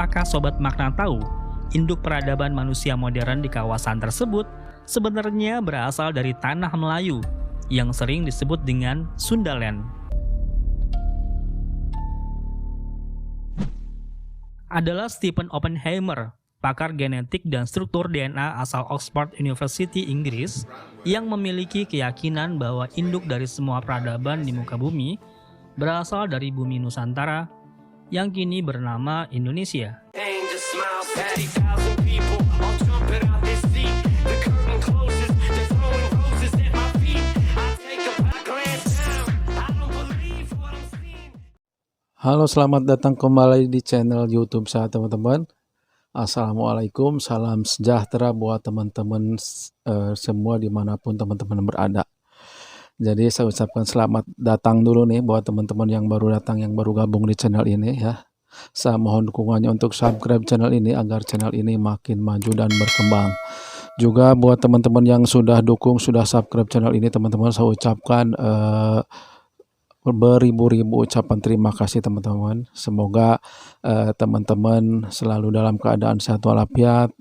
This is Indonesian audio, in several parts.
apakah Sobat Makna tahu, induk peradaban manusia modern di kawasan tersebut sebenarnya berasal dari tanah Melayu yang sering disebut dengan Sundaland. Adalah Stephen Oppenheimer, pakar genetik dan struktur DNA asal Oxford University, Inggris, yang memiliki keyakinan bahwa induk dari semua peradaban di muka bumi berasal dari bumi Nusantara yang kini bernama Indonesia. Halo, selamat datang kembali di channel YouTube saya teman-teman. Assalamualaikum, salam sejahtera buat teman-teman semua dimanapun teman-teman berada. Jadi saya ucapkan selamat datang dulu nih buat teman-teman yang baru datang, yang baru gabung di channel ini ya. Saya mohon dukungannya untuk subscribe channel ini agar channel ini makin maju dan berkembang. Juga buat teman-teman yang sudah dukung, sudah subscribe channel ini teman-teman, saya ucapkan beribu-ribu ucapan terima kasih teman-teman. Semoga teman-teman selalu dalam keadaan sehat walafiat,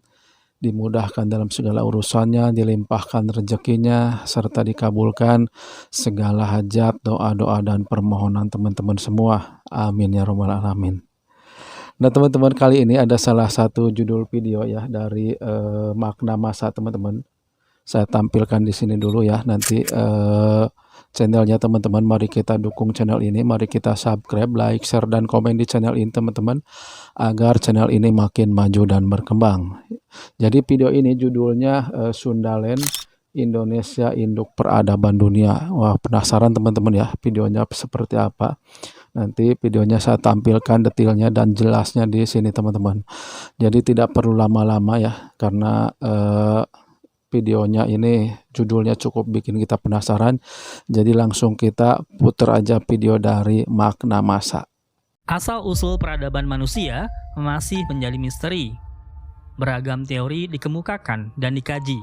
dimudahkan dalam segala urusannya, dilimpahkan rezekinya, serta dikabulkan segala hajat, doa-doa dan permohonan teman-teman semua. Amin ya robbal alamin. Nah teman-teman, kali ini ada salah satu judul video ya dari Makna Masa teman-teman. Saya tampilkan di sini dulu ya, nanti channelnya teman-teman. Mari kita dukung channel ini, mari kita subscribe, like, share, dan komen di channel ini teman-teman, agar channel ini makin maju dan berkembang. Jadi video ini judulnya Sundaland, Indonesia Induk Peradaban Dunia. Wah, penasaran teman-teman ya videonya seperti apa? Nanti videonya saya tampilkan detailnya dan jelasnya di sini teman-teman. Jadi tidak perlu lama-lama ya, karena videonya ini judulnya cukup bikin kita penasaran. Jadi langsung kita putar aja video dari Makna Masa. Asal-usul peradaban manusia masih menjadi misteri. Beragam teori dikemukakan dan dikaji.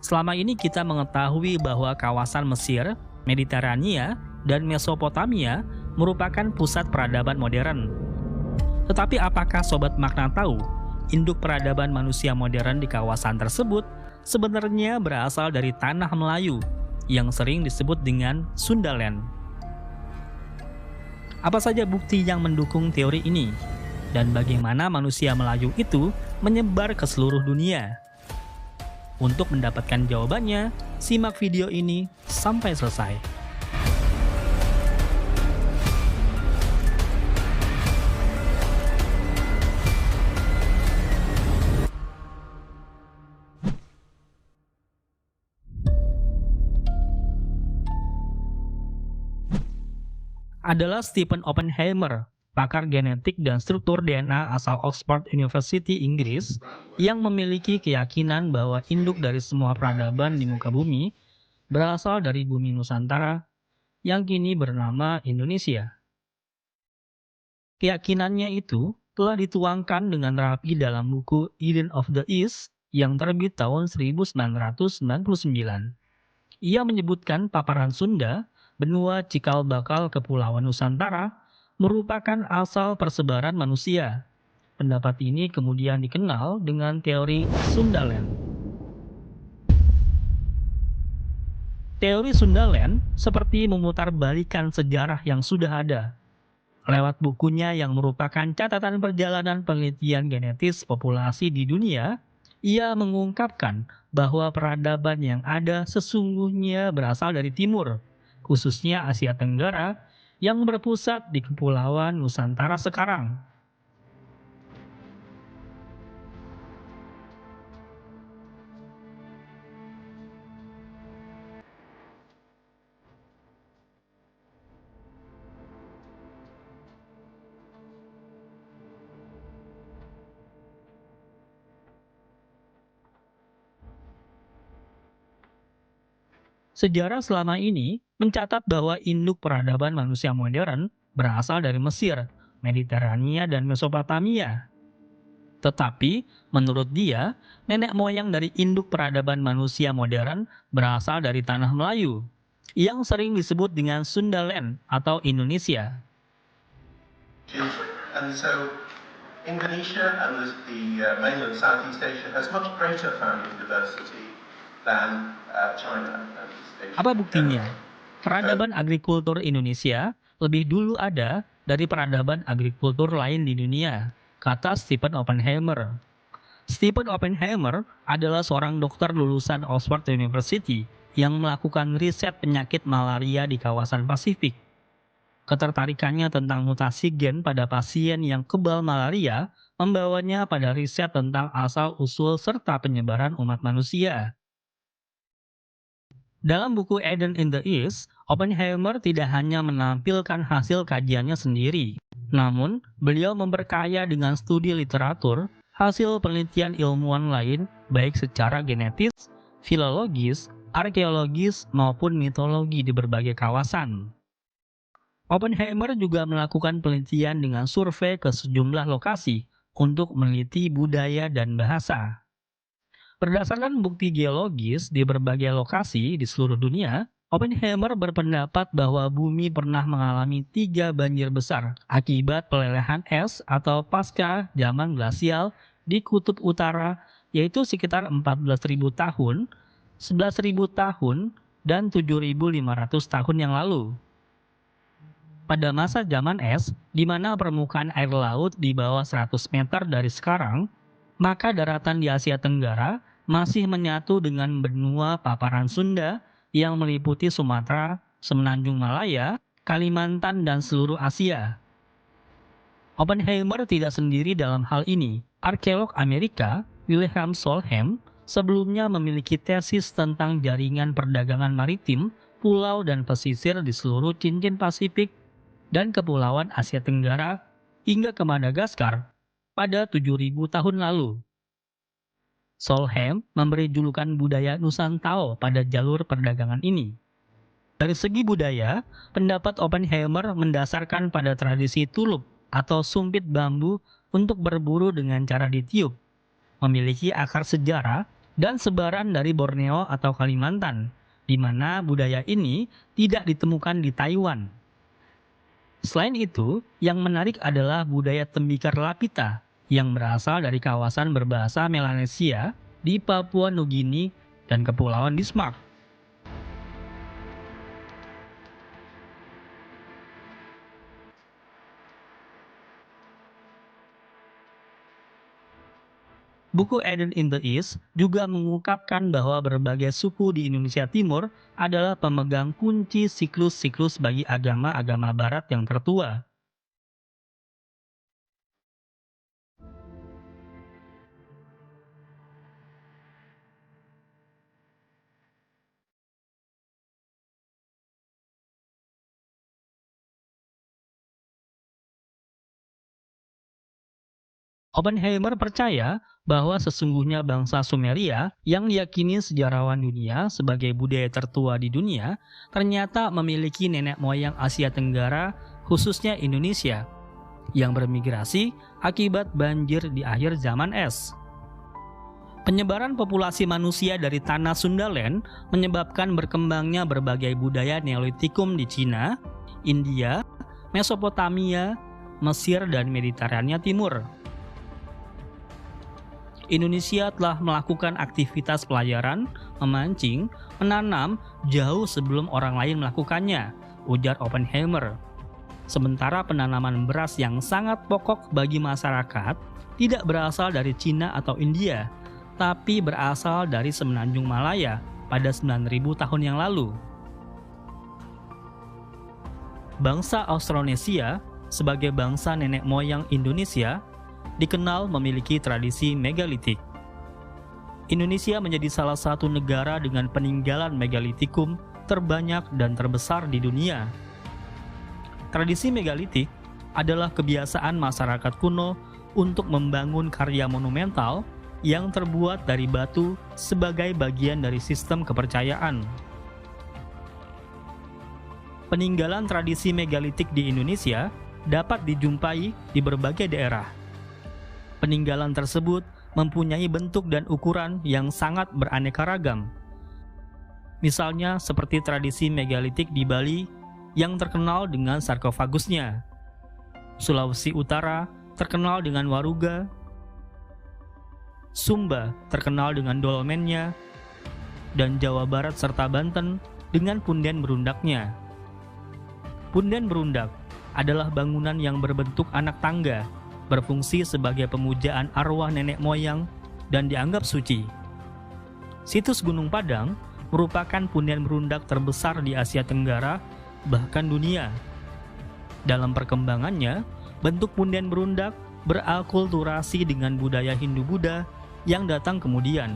Selama ini kita mengetahui bahwa kawasan Mesir, Mediterania, dan Mesopotamia merupakan pusat peradaban modern. Tetapi apakah Sobat Makna tahu, induk peradaban manusia modern di kawasan tersebut sebenarnya berasal dari tanah Melayu yang sering disebut dengan Sundaland? Apa saja bukti yang mendukung teori ini? Dan bagaimana manusia Melayu itu menyebar ke seluruh dunia? Untuk mendapatkan jawabannya, simak video ini sampai selesai. Adalah Stephen Oppenheimer, pakar genetik dan struktur DNA asal Oxford University, Inggris, yang memiliki keyakinan bahwa induk dari semua peradaban di muka bumi berasal dari bumi Nusantara yang kini bernama Indonesia. Keyakinannya itu telah dituangkan dengan rapi dalam buku Eden of the East yang terbit tahun 1999. Ia menyebutkan paparan Sunda, benua cikal bakal Kepulauan Nusantara, merupakan asal persebaran manusia. Pendapat ini kemudian dikenal dengan teori Sundaland. Teori Sundaland seperti memutarbalikan sejarah yang sudah ada. Lewat bukunya yang merupakan catatan perjalanan penelitian genetis populasi di dunia, ia mengungkapkan bahwa peradaban yang ada sesungguhnya berasal dari timur, khususnya Asia Tenggara, yang berpusat di Kepulauan Nusantara sekarang. Sejarah selama ini mencatat bahwa induk peradaban manusia modern berasal dari Mesir, Mediterania, dan Mesopotamia. Tetapi, menurut dia, nenek moyang dari induk peradaban manusia modern berasal dari tanah Melayu, yang sering disebut dengan Sundaland atau Indonesia. And so Indonesia and the mainland Southeast Asia has much greater founding diversity than China and East Asia. Apa buktinya? Peradaban agrikultur Indonesia lebih dulu ada dari peradaban agrikultur lain di dunia, kata Stephen Oppenheimer. Stephen Oppenheimer adalah seorang dokter lulusan Oxford University yang melakukan riset penyakit malaria di kawasan Pasifik. Ketertarikannya tentang mutasi gen pada pasien yang kebal malaria membawanya pada riset tentang asal-usul serta penyebaran umat manusia. Dalam buku Eden in the East, Oppenheimer tidak hanya menampilkan hasil kajiannya sendiri, namun beliau memperkaya dengan studi literatur, hasil penelitian ilmuwan lain baik secara genetis, filologis, arkeologis, maupun mitologi di berbagai kawasan. Oppenheimer juga melakukan penelitian dengan survei ke sejumlah lokasi untuk meneliti budaya dan bahasa. Berdasarkan bukti geologis di berbagai lokasi di seluruh dunia, Oppenheimer berpendapat bahwa bumi pernah mengalami 3 banjir besar akibat pelelehan es atau pasca zaman glasial di kutub utara, yaitu sekitar 14.000 tahun, 11.000 tahun, dan 7.500 tahun yang lalu. Pada masa zaman es, di mana permukaan air laut di bawah 100 meter dari sekarang, maka daratan di Asia Tenggara masih menyatu dengan benua paparan Sunda yang meliputi Sumatera, Semenanjung Malaya, Kalimantan, dan seluruh Asia. Oppenheimer tidak sendiri dalam hal ini. Arkeolog Amerika, Wilhelm Solheim, sebelumnya memiliki tesis tentang jaringan perdagangan maritim, pulau dan pesisir di seluruh cincin Pasifik dan kepulauan Asia Tenggara hingga ke Madagaskar pada 7.000 tahun lalu. Solheim memberi julukan budaya Nusantao pada jalur perdagangan ini. Dari segi budaya, pendapat Oppenheimer mendasarkan pada tradisi tulup atau sumpit bambu untuk berburu dengan cara ditiup, memiliki akar sejarah dan sebaran dari Borneo atau Kalimantan, di mana budaya ini tidak ditemukan di Taiwan. Selain itu, yang menarik adalah budaya tembikar Lapita yang berasal dari kawasan berbahasa Melanesia di Papua Nugini dan Kepulauan Bismarck. Buku Eden in the East juga mengungkapkan bahwa berbagai suku di Indonesia Timur adalah pemegang kunci siklus-siklus bagi agama-agama Barat yang tertua. Oppenheimer percaya bahwa sesungguhnya bangsa Sumeria yang diyakini sejarawan dunia sebagai budaya tertua di dunia ternyata memiliki nenek moyang Asia Tenggara, khususnya Indonesia, yang bermigrasi akibat banjir di akhir zaman es. Penyebaran populasi manusia dari tanah Sundaland menyebabkan berkembangnya berbagai budaya Neolitikum di Cina, India, Mesopotamia, Mesir, dan Mediterania Timur. Indonesia telah melakukan aktivitas pelayaran, memancing, menanam jauh sebelum orang lain melakukannya, ujar Oppenheimer. Sementara penanaman beras yang sangat pokok bagi masyarakat tidak berasal dari Cina atau India, tapi berasal dari Semenanjung Malaya pada 9.000 tahun yang lalu. Bangsa Austronesia sebagai bangsa nenek moyang Indonesia dikenal memiliki tradisi megalitik. Indonesia menjadi salah satu negara dengan peninggalan megalitikum terbanyak dan terbesar di dunia. Tradisi megalitik adalah kebiasaan masyarakat kuno untuk membangun karya monumental yang terbuat dari batu sebagai bagian dari sistem kepercayaan. Peninggalan tradisi megalitik di Indonesia dapat dijumpai di berbagai daerah. Peninggalan tersebut mempunyai bentuk dan ukuran yang sangat beraneka ragam. Misalnya seperti tradisi megalitik di Bali yang terkenal dengan sarkofagusnya. Sulawesi Utara terkenal dengan waruga, Sumba terkenal dengan dolmennya, dan Jawa Barat serta Banten dengan punden berundaknya. Punden berundak adalah bangunan yang berbentuk anak tangga, berfungsi sebagai pemujaan arwah nenek moyang dan dianggap suci. Situs Gunung Padang merupakan punden berundak terbesar di Asia Tenggara, bahkan dunia. Dalam perkembangannya, bentuk punden berundak berakulturasi dengan budaya Hindu-Buddha yang datang kemudian.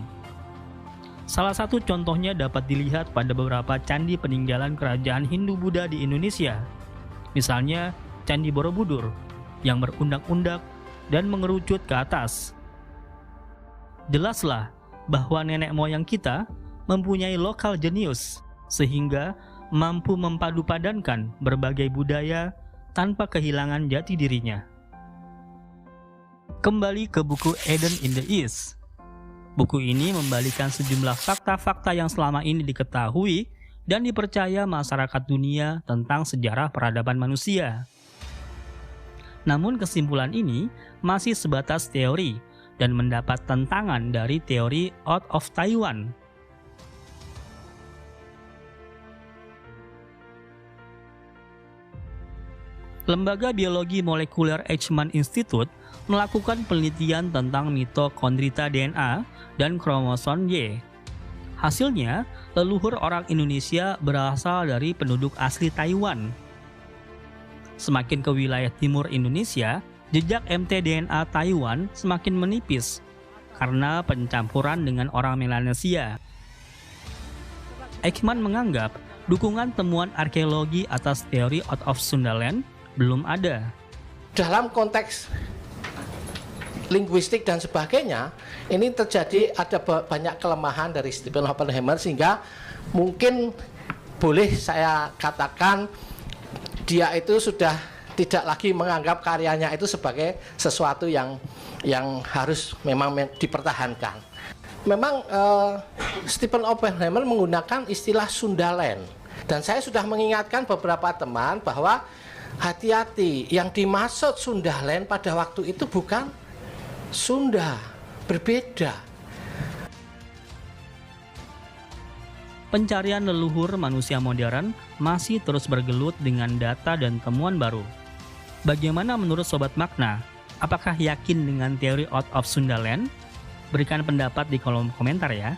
Salah satu contohnya dapat dilihat pada beberapa candi peninggalan kerajaan Hindu-Buddha di Indonesia. Misalnya, Candi Borobudur yang berundak-undak dan mengerucut ke atas. Jelaslah bahwa nenek moyang kita mempunyai lokal jenius, sehingga mampu mempadu-padankan berbagai budaya tanpa kehilangan jati dirinya. Kembali ke buku Eden in the East. Buku ini membalikan sejumlah fakta-fakta yang selama ini diketahui dan dipercaya masyarakat dunia tentang sejarah peradaban manusia. Namun kesimpulan ini masih sebatas teori dan mendapat tentangan dari teori Out of Taiwan. Lembaga Biologi Molekuler Eichmann Institute melakukan penelitian tentang mitokondrita DNA dan kromosom Y. Hasilnya, leluhur orang Indonesia berasal dari penduduk asli Taiwan. Semakin ke wilayah timur Indonesia, jejak mtDNA Taiwan semakin menipis karena pencampuran dengan orang Melanesia. Eichmann menganggap dukungan temuan arkeologi atas teori out of Sundaland belum ada. Dalam konteks linguistik dan sebagainya, ini terjadi ada banyak kelemahan dari Stephen Oppenheimer, sehingga mungkin boleh saya katakan dia itu sudah tidak lagi menganggap karyanya itu sebagai sesuatu yang harus memang dipertahankan. Memang Stephen Oppenheimer menggunakan istilah Sundaland, dan saya sudah mengingatkan beberapa teman bahwa hati-hati, yang dimaksud Sundaland pada waktu itu bukan Sunda, berbeda. Pencarian leluhur manusia modern masih terus bergelut dengan data dan temuan baru. Bagaimana menurut Sobat Makna? Apakah yakin dengan teori out of Sundaland? Berikan pendapat di kolom komentar ya.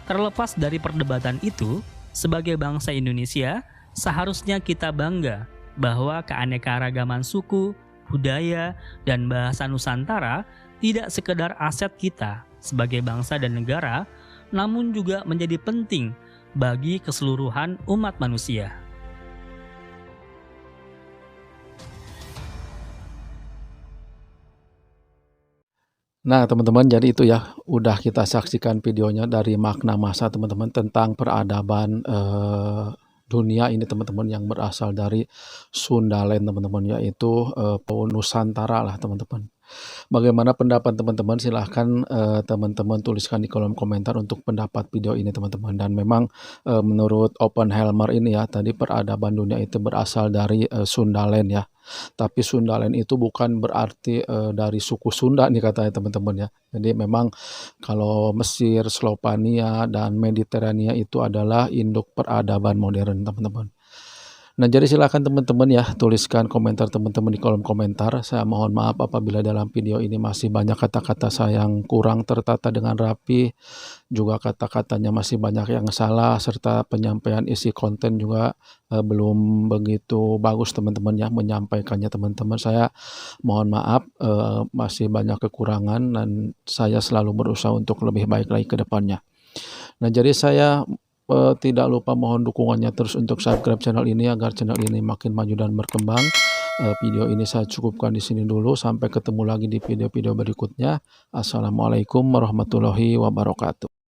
Terlepas dari perdebatan itu, sebagai bangsa Indonesia, seharusnya kita bangga bahwa keanekaragaman suku, budaya, dan bahasa Nusantara tidak sekedar aset kita sebagai bangsa dan negara, namun juga menjadi penting bagi keseluruhan umat manusia. Nah teman-teman, jadi itu ya, udah kita saksikan videonya dari Makna Masa teman-teman tentang peradaban dunia ini teman-teman, yang berasal dari Sundaland teman-teman, yaitu Nusantara lah teman-teman. Bagaimana pendapat teman-teman? Silahkan teman-teman tuliskan di kolom komentar untuk pendapat video ini teman-teman. Dan memang menurut Oppenheimer ini ya, tadi peradaban dunia itu berasal dari Sundaland ya. Tapi Sundaland itu bukan berarti dari suku Sunda nih katanya teman-teman ya. Jadi memang kalau Mesir, Slovenia, dan Mediterania itu adalah induk peradaban modern teman-teman. Nah jadi silakan teman-teman ya, tuliskan komentar teman-teman di kolom komentar. Saya mohon maaf apabila dalam video ini masih banyak kata-kata saya yang kurang tertata dengan rapi, juga kata-katanya masih banyak yang salah, serta penyampaian isi konten juga belum begitu bagus teman-teman ya menyampaikannya teman-teman. Saya mohon maaf, masih banyak kekurangan dan saya selalu berusaha untuk lebih baik lagi ke depannya. Nah jadi saya tidak lupa mohon dukungannya terus untuk subscribe channel ini agar channel ini makin maju dan berkembang. Video ini saya cukupkan di sini dulu, sampai ketemu lagi di video-video berikutnya. Assalamualaikum warahmatullahi wabarakatuh.